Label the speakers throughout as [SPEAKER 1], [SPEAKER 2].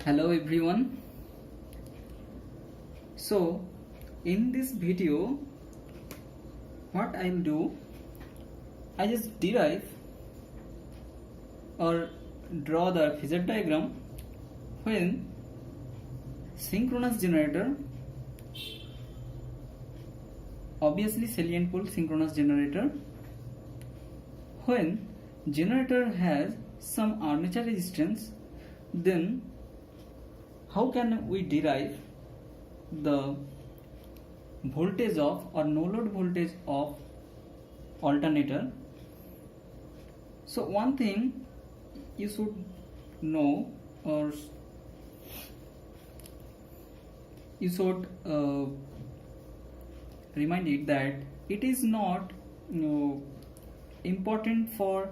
[SPEAKER 1] Hello everyone. So in this video what I will do, I just derive or draw the Phasor diagram when synchronous generator, obviously salient pole synchronous generator, when generator has some armature resistance, then how can we derive the voltage of or no load voltage of alternator. So one thing you should know, or you should remind it that it is not important for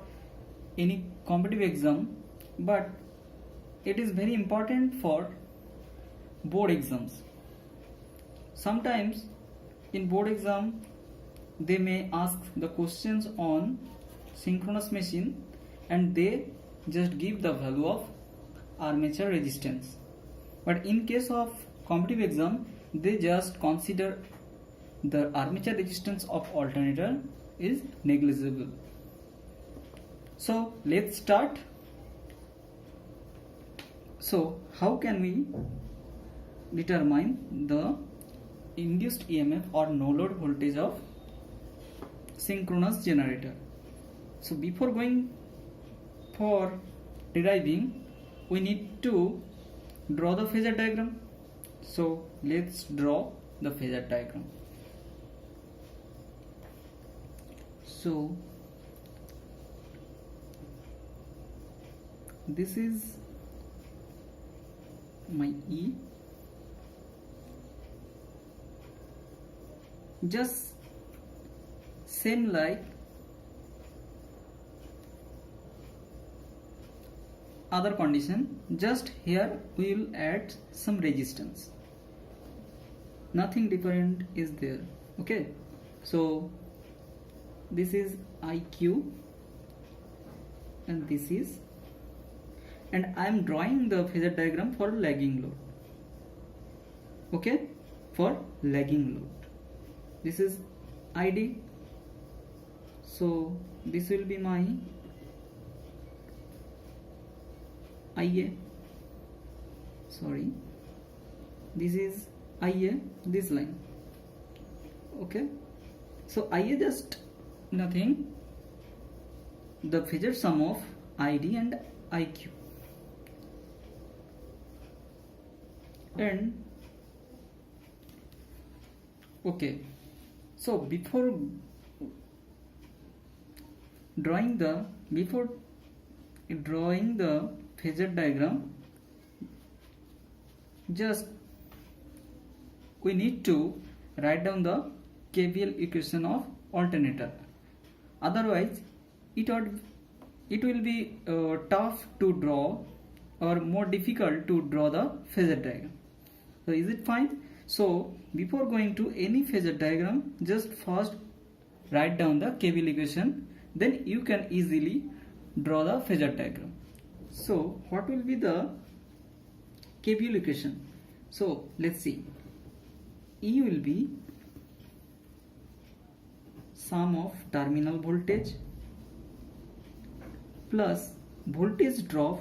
[SPEAKER 1] any competitive exam, but it is very important for board exams. Sometimes in board exam they may ask the questions on synchronous machine and they just give the value of armature resistance, but in case of competitive exam they just consider the armature resistance of alternator is negligible. So let's start. So how can we determine the induced EMF or no load voltage of synchronous generator? So before going for deriving, we need to draw the Phasor diagram. So let's draw the Phasor diagram. So this is my E. Just same like other condition, just here we will add some resistance. Nothing different is there. Okay, so this is IQ and this is, and I am drawing the Phasor diagram for lagging load. Okay, for lagging load. This is ID, so this will be my IA, sorry, this is IA, this line. Okay, so IA just nothing, the Phasor sum of ID and IQ. And okay, so before drawing the Phasor diagram, just we need to write down the Kvl equation of alternator. Otherwise it will be tough to draw or more difficult to draw the Phasor diagram. So is it fine? So before going to any Phasor diagram, just first write down the Kvl equation, then you can easily draw the Phasor diagram. So what will be the Kvl equation? So let's see. E will be sum of terminal voltage plus voltage drop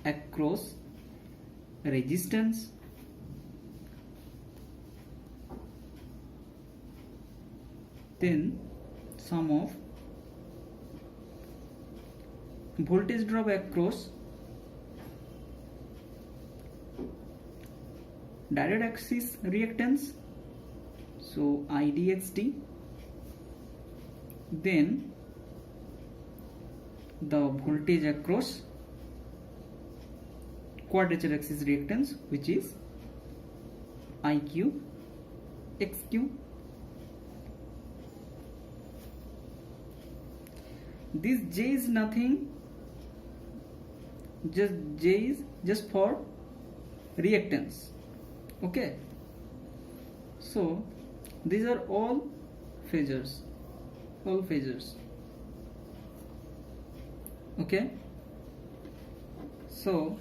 [SPEAKER 1] across resistance then sum of voltage drop across direct axis reactance, so IDXD, then the voltage across quadrature axis reactance, which is IQ XQ. This J is nothing, just J is just for reactance. Okay, so these are all phasors. Okay, so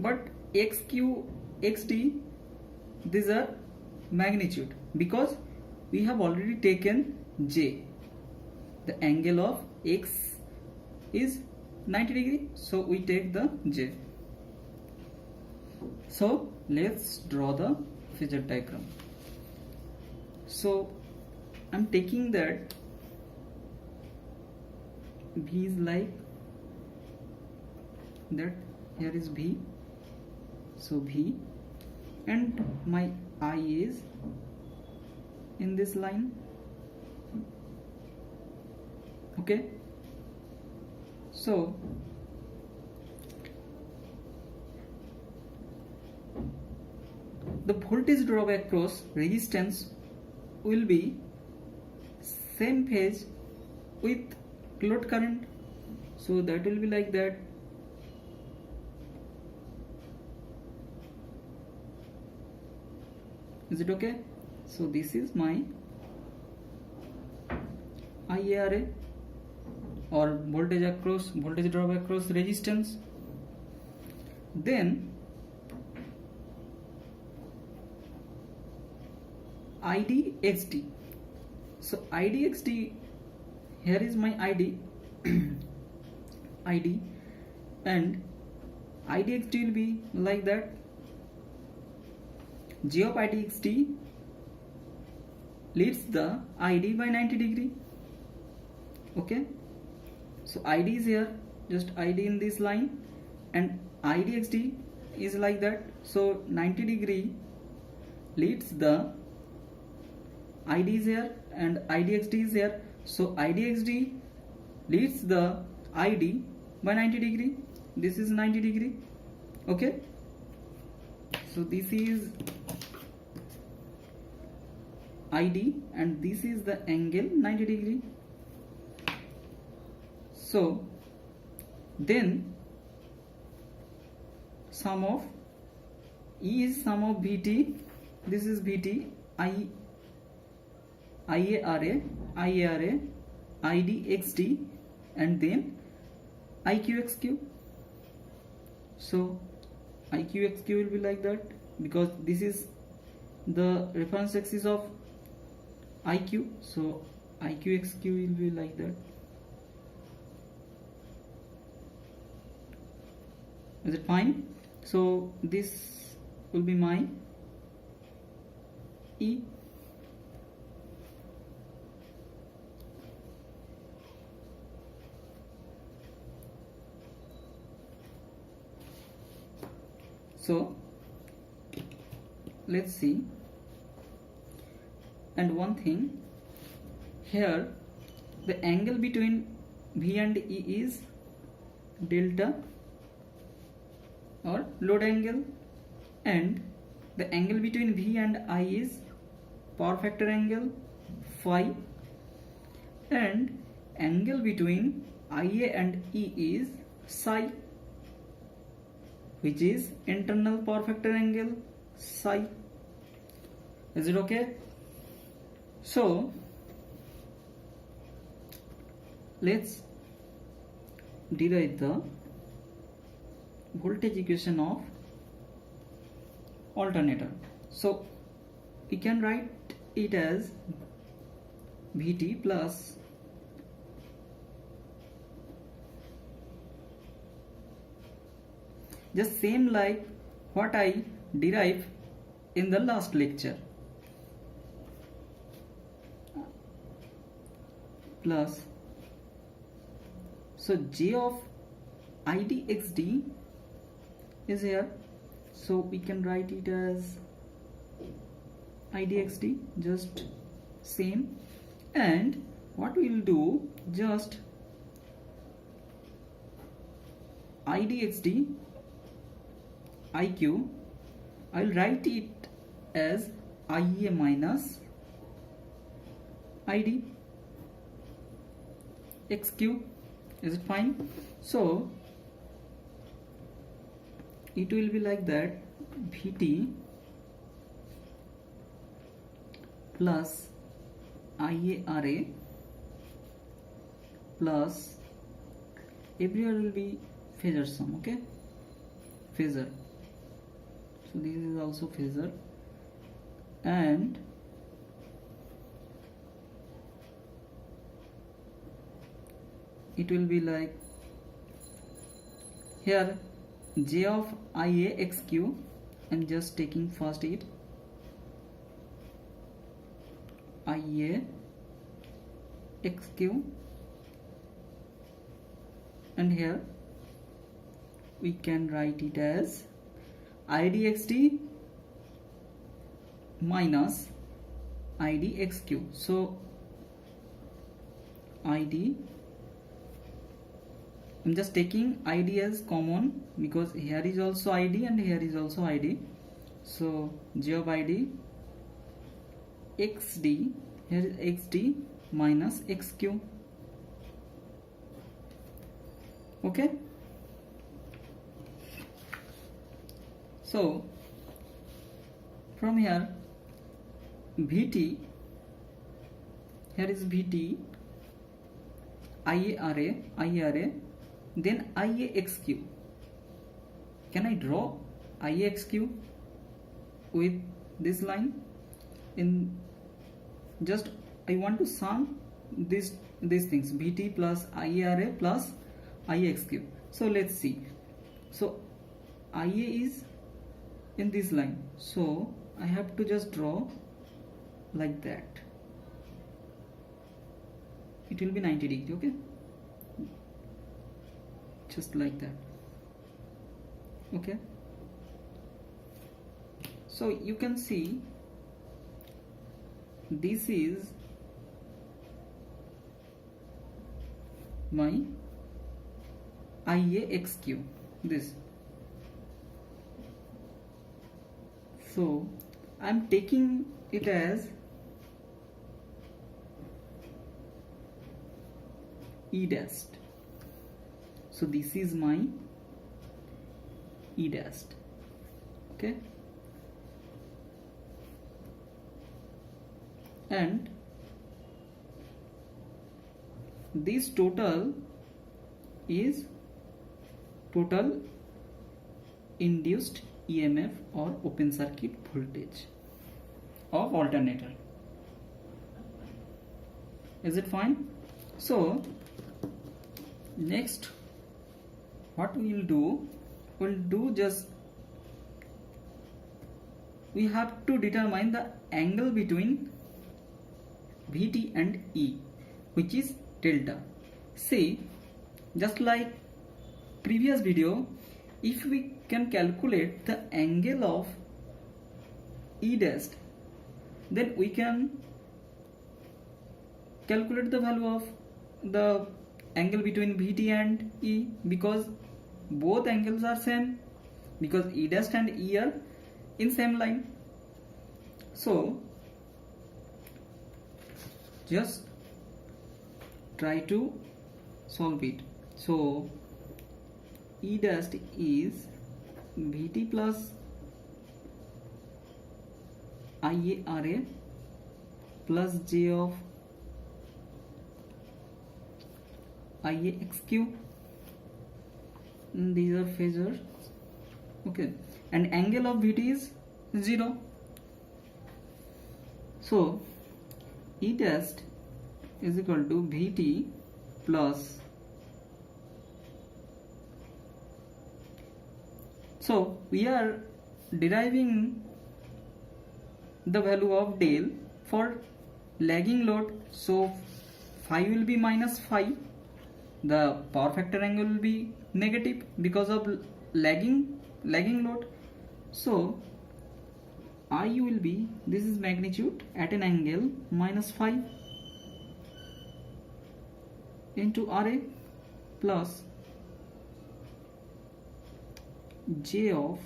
[SPEAKER 1] but xq, xd, these are magnitude, because we have already taken j. The angle of x is 90 degree, so we take the j. So let's draw the Phasor diagram. So I'm taking that V is like that, here is V, so V, and my I is in this line, okay. So the voltage drop across resistance will be same phase with load current, so that will be like that. Is it okay? So this is my IARA, or voltage drop across resistance. Then IDXD. So IDXD, here is my ID ID, and IDXD will be like that. J of IDXD leads the ID by 90 degree, okay. So ID is here, just ID in this line, and IDXD is like that. So 90 degree leads the ID is here and IDXD is here, so IDXD leads the ID by 90 degree. This is 90 degree, okay. So this is ID and this is the angle 90 degree. So then sum of E is sum of VT, this is VT, IARA, IDXD, and then IQXQ. So IQXQ will be like that, because this is the reference axis of IQ, so IQXQ will be like that. Is it fine? So this will be my E. So let's see. And one thing here, the angle between V and E is delta, or load angle, and the angle between V and I is power factor angle phi, and angle between IA and E is psi, which is internal power factor angle psi. Is it okay? So let's derive the voltage equation of alternator. So we can write it as Vt plus just same like what I derived in the last lecture, plus, so J of IDXD is here, so we can write it as IDXD, just same. And what we will do, just IDXD IQ, I will write it as IA minus ID XQ. Is it fine? So it will be like that, Vt plus IARA plus everywhere will be Phasor sum, okay, Phasor, So this is also phasor, and it will be like here j of ia xq. I'm just taking first it ia xq, and here we can write it as idxt minus idxq. So id, I'm just taking id as common because here is also id and here is also id. So j of id xd, here is xd minus xq. Okay, so from here vt, here is vt ia then iaxq. Can I draw iaxq with this line? In just I want to sum these things, vt plus ia plus iaxq. So let's see. So ia is in this line, so I have to just draw like that. It will be 90 degrees, okay, just like that. Okay, so you can see this is my iaxq, this. So I'm taking it as e dash. So this is my e dash. Okay, and this total is total induced EMF or open circuit voltage of alternator. Is it fine? So next what we'll do just we have to determine the angle between Vt and E, which is delta. See, just like previous video, if we can calculate the angle of E dash, then we can calculate the value of the angle between Vt and E, because both angles are same, because E dash and E are in same line. So just try to solve it. So E dash is Vt plus IaRa plus J of IaXq. These are phasors. Okay, and angle of Vt is 0. So E dash is equal to Vt plus, so we are deriving the value of del for lagging load. So phi will be minus phi, the power factor angle will be negative because of lagging load. So I will be, this is magnitude at an angle minus phi into Ra plus J of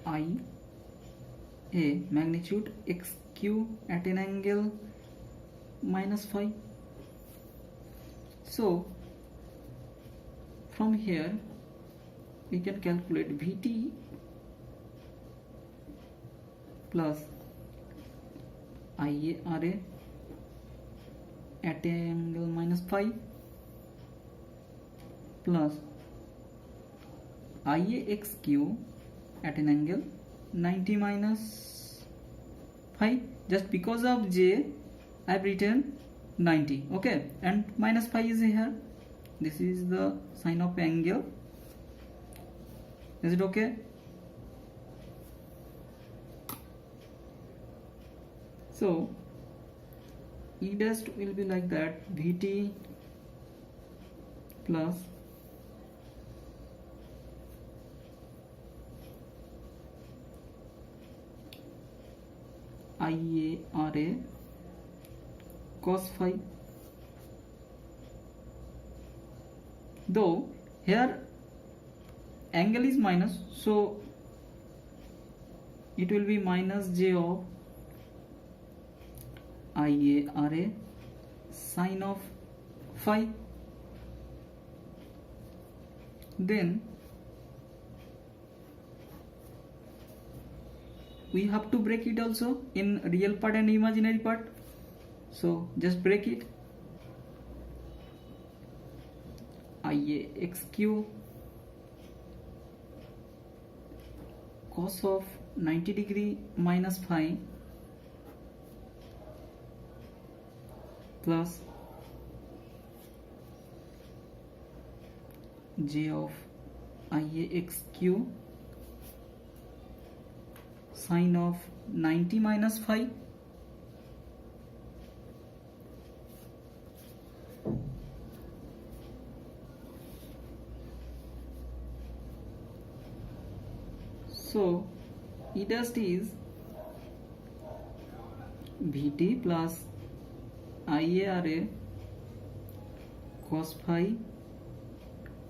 [SPEAKER 1] I a magnitude xq at an angle minus phi. So from here we can calculate Vt plus IaRa at an angle minus phi plus IAXQ at an angle 90 minus phi. Just because of J I have written 90, okay, and minus phi is here. This is the sign of angle. Is it okay? So E dash will be like that, Vt plus IARA cos phi. Though here angle is minus, so it will be minus J of IARA sine of phi. Then we have to break it also in real part and imaginary part. So just break it. IAXQ cos of 90 degree minus phi plus J of IAXQ sine of 90 minus phi. So E dash is Vt plus IARA cos phi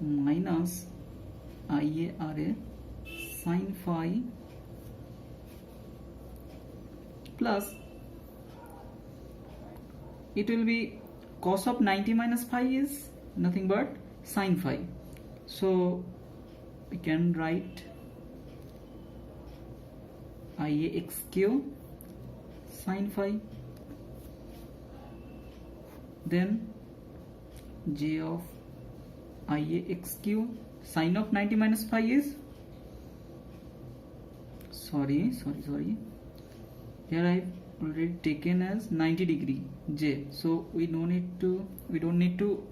[SPEAKER 1] minus IARA sin phi plus it will be cos of 90 minus phi is nothing but sin phi. So we can write IAXQ sin phi, then J of IAXQ sine of 90 minus phi is sorry here I have already taken as 90 degree J, so we don't need to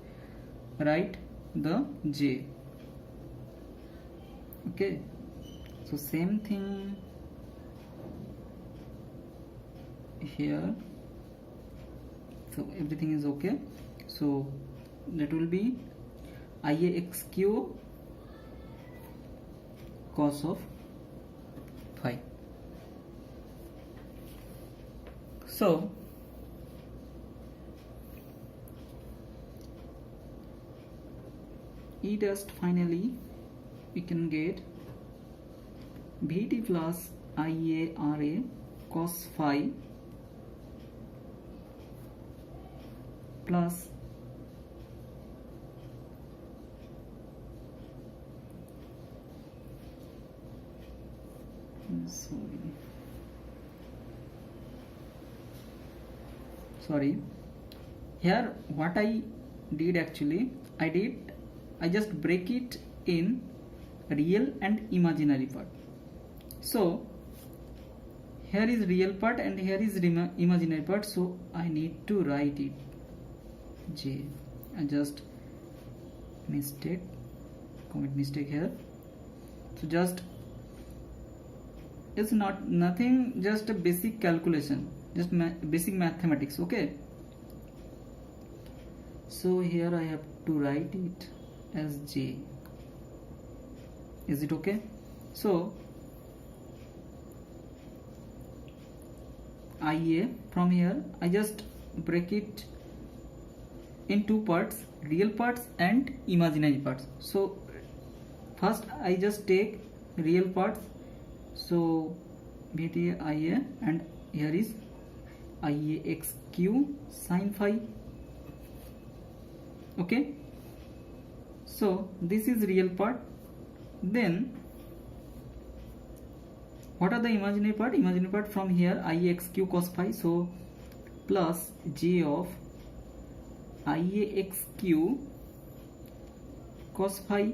[SPEAKER 1] write the J. Okay, so same thing here. So everything is okay. So that will be IAXQ cos of phi. So E dash finally we can get Vt plus IARA cos phi plus sorry here what I did actually I just break it in real and imaginary part. So here is real part and here is imaginary part, so I need to write it J. I just commit mistake here. So just it's nothing, just a basic calculation, just basic mathematics. Okay, so here I have to write it as J. Is it okay? So IA, from here I just break it in two parts, real parts and imaginary parts. So first I just take real parts, so Vt IA and here is IAXQ sin phi. Okay, so this is real part. Then what are the imaginary part? Imaginary part, from here IAXQ cos phi, so plus J of IAXQ cos phi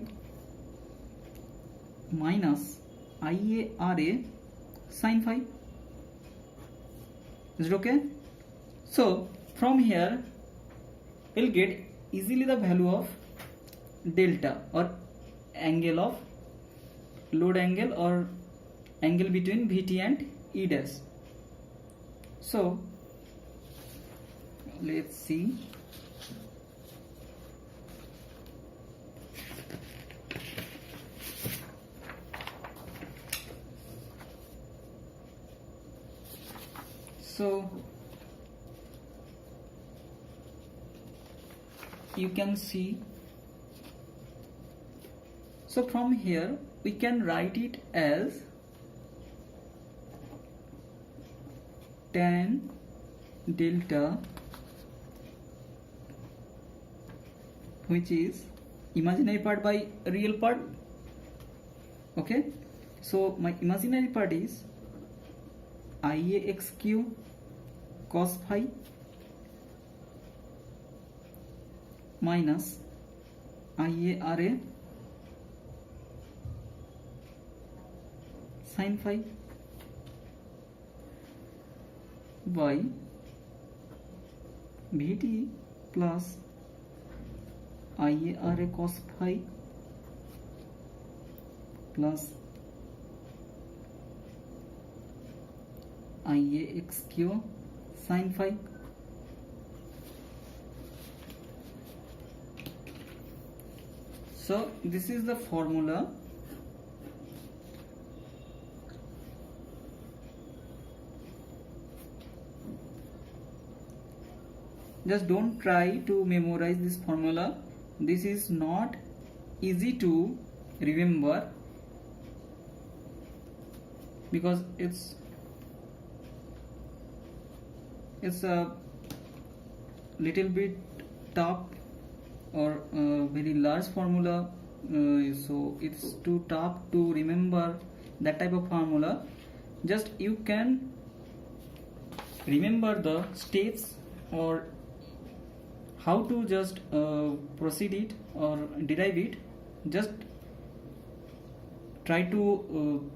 [SPEAKER 1] minus IARA sin phi. Is it okay? So from here we'll get easily the value of delta or angle of load angle or angle between VT and E dash. So let's see. So you can see, so from here we can write it as tan delta, which is imaginary part by real part. Okay, so my imaginary part is IAXQ cos phi minus IARA sin phi by VT plus IARA cos phi plus IAXQ sin phi. So this is the formula. Just don't try to memorize this formula. This is not easy to remember because it's a little bit tough or very large formula, so it's too tough to remember that type of formula. Just you can remember the steps or how to just proceed it or derive it. Just try to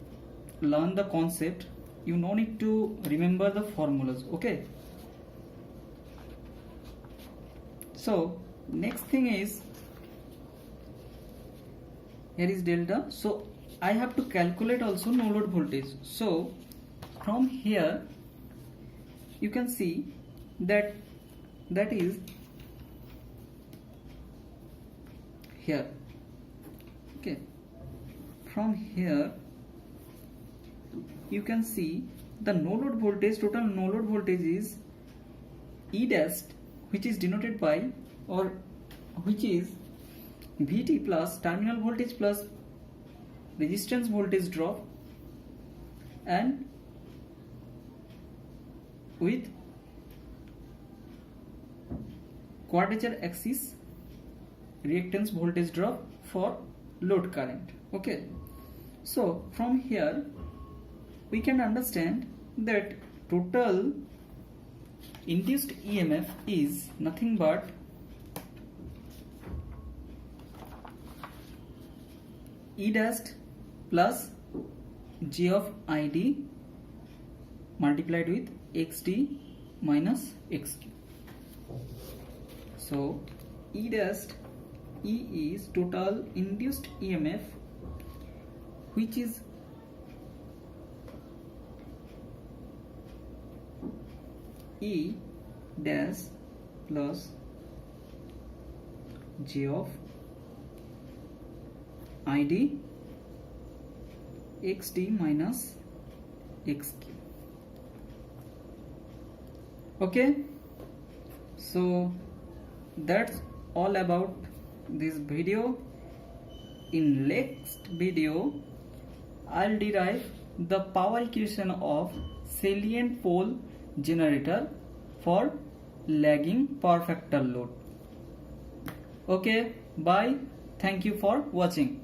[SPEAKER 1] learn the concept. You no need to remember the formulas. Okay, so next thing is, here is delta, so I have to calculate also no load voltage. So from here you can see that is here. Okay, from here you can see the no load voltage, total no load voltage is E dash, which is denoted by or which is VT plus terminal voltage plus resistance voltage drop and with quadrature axis reactance voltage drop for load current. Okay, so from here we can understand that total induced EMF is nothing but E dash plus J of ID multiplied with XD minus XQ. So E dash E is total induced EMF, which is E dash plus J of ID XD minus XQ. Okay, so that's all about this video. In next video I'll derive the power equation of salient pole generator for lagging power factor load. Okay, bye. Thank you for watching.